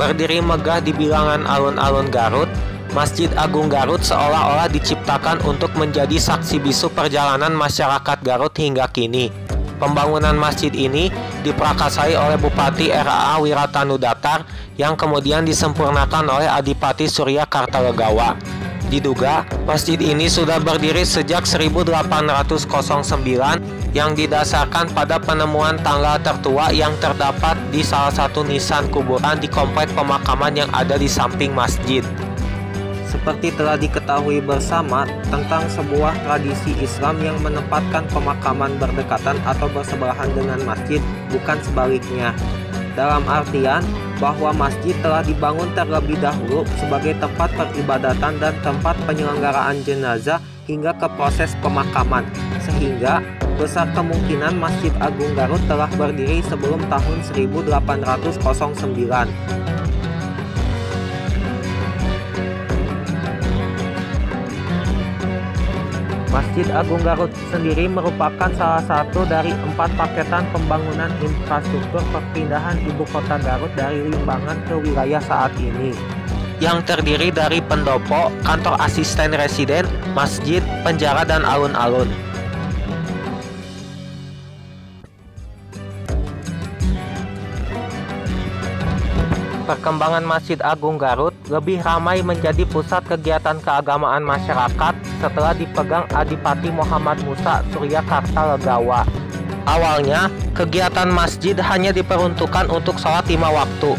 Berdiri megah di bilangan alun-alun Garut, Masjid Agung Garut seolah-olah diciptakan untuk menjadi saksi bisu perjalanan masyarakat Garut hingga kini. Pembangunan masjid ini diprakarsai oleh Bupati RAA Wiratanudatar yang kemudian disempurnakan oleh Adipati Surya Kartalegawa. Diduga, masjid ini sudah berdiri sejak 1809 yang didasarkan pada penemuan tanggal tertua yang terdapat di salah satu nisan kuburan di komplek pemakaman yang ada di samping masjid. Seperti telah diketahui bersama tentang sebuah tradisi Islam yang menempatkan pemakaman berdekatan atau bersebelahan dengan masjid, bukan sebaliknya. Dalam artian bahwa masjid telah dibangun terlebih dahulu sebagai tempat peribadatan dan tempat penyelenggaraan jenazah hingga ke proses pemakaman, sehingga besar kemungkinan Masjid Agung Garut telah berdiri sebelum tahun 1809. Masjid Agung Garut sendiri merupakan salah satu dari 4 paketan pembangunan infrastruktur perpindahan ibu kota Garut dari Limbangan ke wilayah saat ini, yang terdiri dari pendopo, kantor asisten residen, masjid, penjara, dan alun-alun. Perkembangan Masjid Agung Garut lebih ramai menjadi pusat kegiatan keagamaan masyarakat setelah dipegang Adipati Muhammad Musa Surya Kartalegawa. Awalnya, kegiatan masjid hanya diperuntukkan untuk sholat 5 waktu.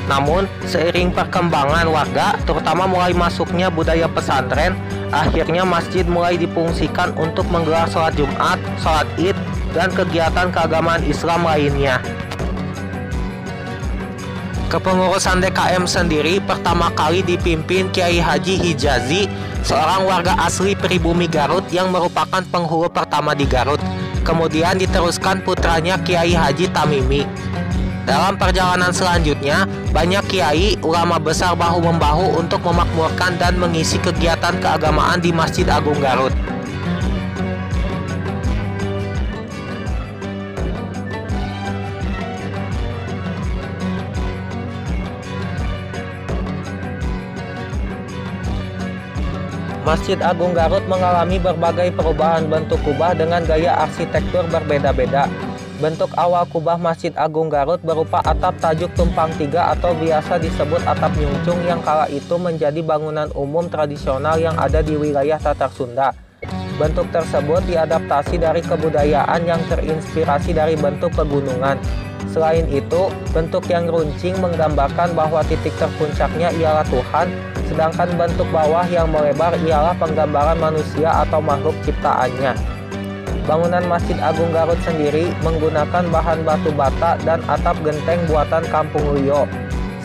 Namun, seiring perkembangan warga, terutama mulai masuknya budaya pesantren, akhirnya masjid mulai difungsikan untuk menggelar sholat Jumat, sholat Id, dan kegiatan keagamaan Islam lainnya. Kepengurusan DKM sendiri pertama kali dipimpin Kiai Haji Hijazi, seorang warga asli pribumi Garut yang merupakan penghulu pertama di Garut. Kemudian diteruskan putranya Kiai Haji Tamimi. Dalam perjalanan selanjutnya, banyak kiai, ulama besar bahu-membahu untuk memakmurkan dan mengisi kegiatan keagamaan di Masjid Agung Garut. Masjid Agung Garut mengalami berbagai perubahan bentuk kubah dengan gaya arsitektur berbeda-beda. Bentuk awal kubah Masjid Agung Garut berupa atap tajuk tumpang tiga atau biasa disebut atap nyungcung yang kala itu menjadi bangunan umum tradisional yang ada di wilayah Tatar Sunda. Bentuk tersebut diadaptasi dari kebudayaan yang terinspirasi dari bentuk pegunungan. Selain itu, bentuk yang runcing menggambarkan bahwa titik terpuncaknya ialah Tuhan, sedangkan bentuk bawah yang melebar ialah penggambaran manusia atau makhluk ciptaannya. Bangunan Masjid Agung Garut sendiri menggunakan bahan batu bata dan atap genteng buatan Kampung Liyo.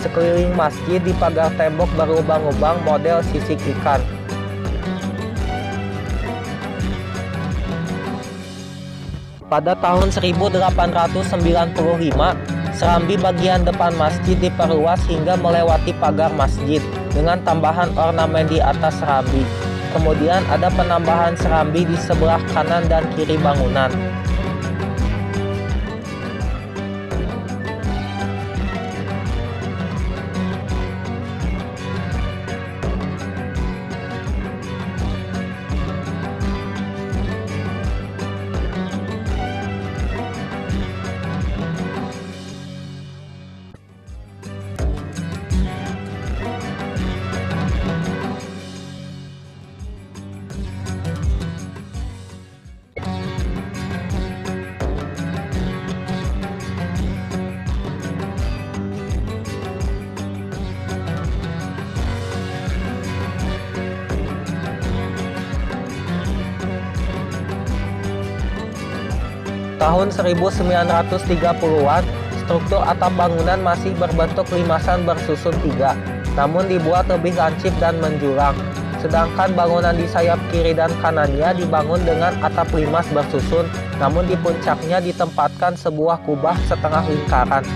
Sekeliling masjid dipagar tembok berlubang-lubang model sisik ikan. Pada tahun 1895, serambi bagian depan masjid diperluas hingga melewati pagar masjid dengan tambahan ornamen di atas serambi. Kemudian ada penambahan serambi di sebelah kanan dan kiri bangunan. Tahun 1930-an, struktur atap bangunan masih berbentuk limasan bersusun tiga, namun dibuat lebih lancip dan menjulang. Sedangkan bangunan di sayap kiri dan kanannya dibangun dengan atap limas bersusun, namun di puncaknya ditempatkan sebuah kubah setengah lingkaran.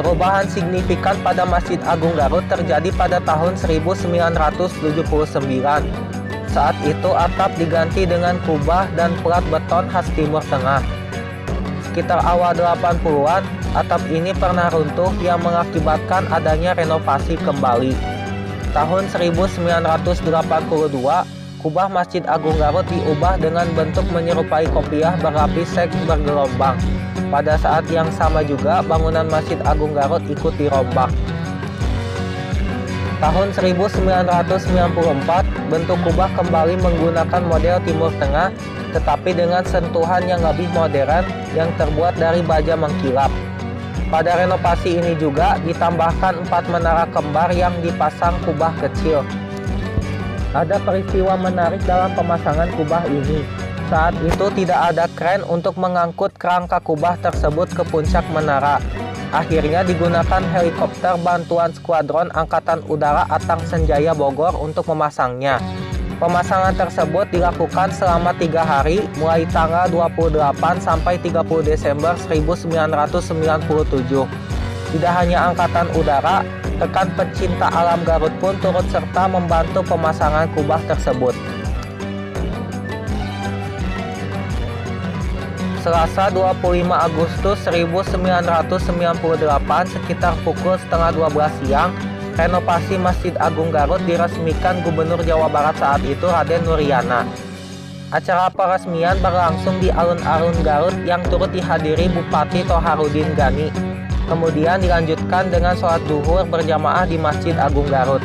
Perubahan signifikan pada Masjid Agung Garut terjadi pada tahun 1979. Saat itu atap diganti dengan kubah dan plat beton khas Timur Tengah. Sekitar awal 80-an, atap ini pernah runtuh yang mengakibatkan adanya renovasi kembali. Tahun 1982, kubah Masjid Agung Garut diubah dengan bentuk menyerupai kopiah berlapis seg bergelombang. Pada saat yang sama juga, bangunan Masjid Agung Garut ikut dirombak. Tahun 1994, bentuk kubah kembali menggunakan model Timur Tengah, tetapi dengan sentuhan yang lebih modern yang terbuat dari baja mengkilap. Pada renovasi ini juga ditambahkan 4 menara kembar yang dipasang kubah kecil. Ada peristiwa menarik dalam pemasangan kubah ini. Saat itu tidak ada kren untuk mengangkut kerangka kubah tersebut ke puncak menara. Akhirnya digunakan helikopter bantuan Skuadron Angkatan Udara Atang Senjaya Bogor untuk memasangnya. Pemasangan tersebut dilakukan selama 3 hari, mulai tanggal 28 sampai 30 Desember 1997. Tidak hanya Angkatan Udara, rekan pecinta alam Garut pun turut serta membantu pemasangan kubah tersebut. Selasa 25 Agustus 1998 sekitar pukul setengah 12 siang, renovasi Masjid Agung Garut diresmikan Gubernur Jawa Barat saat itu Raden Nuryana. Acara peresmian berlangsung di alun-alun Garut yang turut dihadiri Bupati Toharudin Gani. Kemudian dilanjutkan dengan sholat duhur berjamaah di Masjid Agung Garut.